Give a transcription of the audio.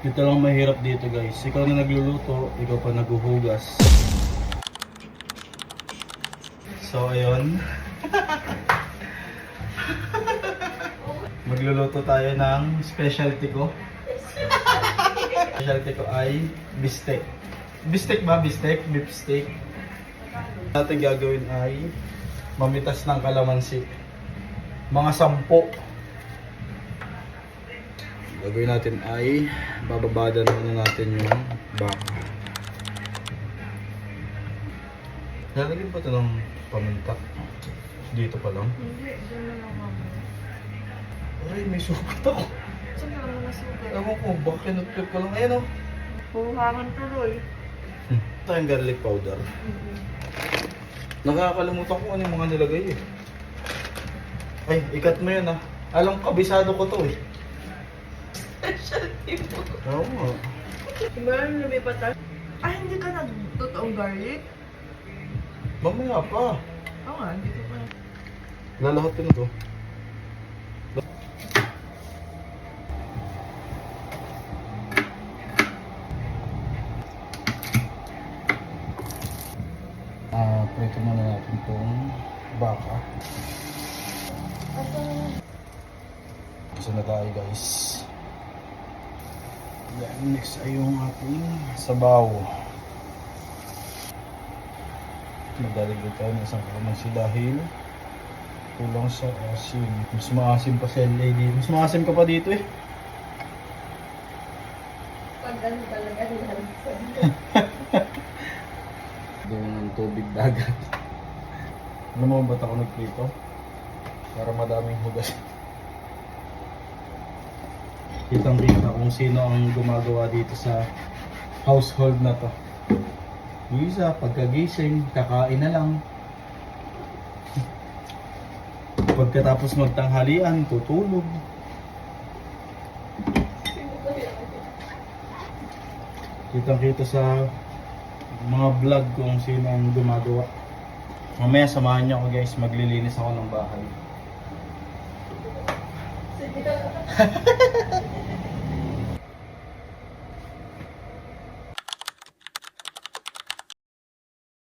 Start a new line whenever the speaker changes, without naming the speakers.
Ito lang mahirap dito guys. Ikaw na nagluluto, ikaw pa naghuhugas. So ayun. Magluluto tayo ng specialty ko. Specialty ko ay bistek. Bistek ba? Bistek? Beef steak. Natin gagawin ay mamitas ng kalamansi. Mga 10. Gagawin natin ay bababadan muna natin yung baka. Lalagyan pa ito ng paminta. Dito pa lang.
Hindi, dyan na lang kami.
Ay, may sukat ako.
Saan ka naman nasugat?
Ewan ko, baka kinutpip ko lang. Ayan o.
Puhangan tuloy.
Ito yung garlic powder. Nakakalimutan ko ano yung mga nilagay eh. Ay, ikat mo yun ah. Alam, kabisado ko to eh.
Specialty mo.
Oo nga.
Siguro lumipat tayo. Ah, hindi ka nagtotoong garlic?
Mamaya pa.
Oo nga, hindi ko pa.
Lalahat ko na to. Prito muna natin itong baka. Isa na tayo guys. Yan, next ay yung ating sabaw. Magdaligod tayo ng isang kalamansi dahil kulang sa asin. Mas maasim pa si lady. Mas maasim ka pa dito eh.
Pag ano talaga yan.
Doon ng tubig dagat. Alam mo ba't ako nagprito? Para madaming hugas. Kitang-kita kung sino ang gumagawa dito sa household na to. Isa, pagkagising, kakain na lang. Pagkatapos magtanghalian, tutulog. Kitang-kita sa mga vlog kung sino ang gumagawa. Mamaya samahan niyo ako guys, maglilinis ako ng bahay.